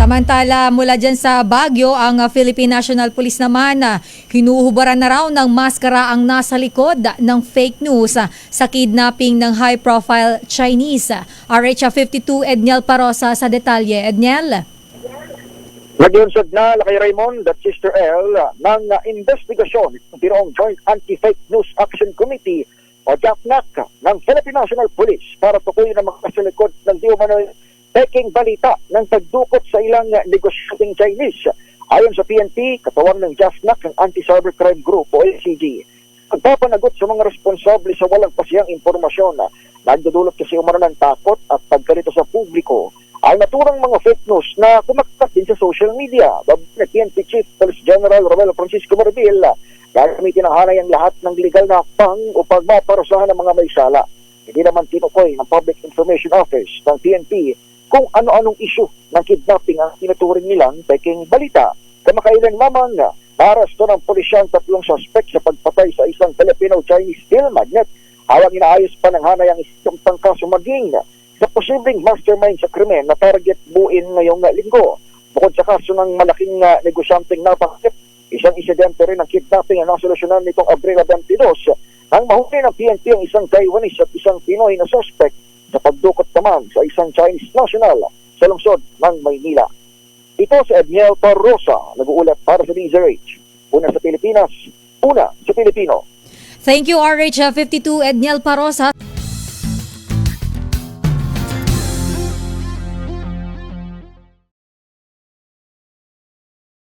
Samantala, mula dyan sa Baguio, ang Philippine National Police naman hinuhubaran na raw ng maskara ang nasa likod ng fake news sa kidnapping ng high-profile Chinese. RH52 Edniel Parosa sa detalye. Edniel? Nagyunsad na Lakay Raymond at Sister L ng investigasyon ng Binoong Joint Anti-Fake News Action Committee o JAFNAC ng Philippine National Police para tukuyin ang mga kasalikod ng di umano'y peking balita ng pagdukot sa ilang negosyanteng Chinese. Ayon sa PNP, katawan ng JAFNAC ng Anti-Cybercrime Group o ACG. Pagpapanagot sa mga responsable sa walang pasiyang impormasyon na nagdudulot kasi umano ng takot at pagkalito sa publiko ay naturang mga fake news na kumakalat din sa social media. Babalik PNP Chief Police General Romel Francisco Marbil, gagamitin ang hanay ang lahat ng legal na pang o pagmaparusahan ng mga may sala. Hindi naman tinukoy ng Public Information Office ng PNP kung ano-anong issue ng kidnapping ang tinuturing nilang peking balita. Kamakailan lamang narasto ng pulisya ang 3 suspect sa pagpatay sa isang Filipino-Chinese steel magnet. Habang inaayos pa ng hanay ang isang kaso maging sa posibleng mastermind sa krimen na target buuin ngayong linggo. Bukod sa kaso ng malaking negosyanteng napakit, isang insidente rin ng kidnapping ang nasolusyonan nitong Abril 22 nang mahuli ng PNP ang isang Taiwanese at isang Pinoy na suspect sa pagdukot naman sa isang Chinese national sa lungsod ng Maynila. Ito si Edniel Parosa, nag-uulat para sa DZRH. Una sa Pilipinas, una sa Pilipino. Thank you, RH52 Edniel Parosa.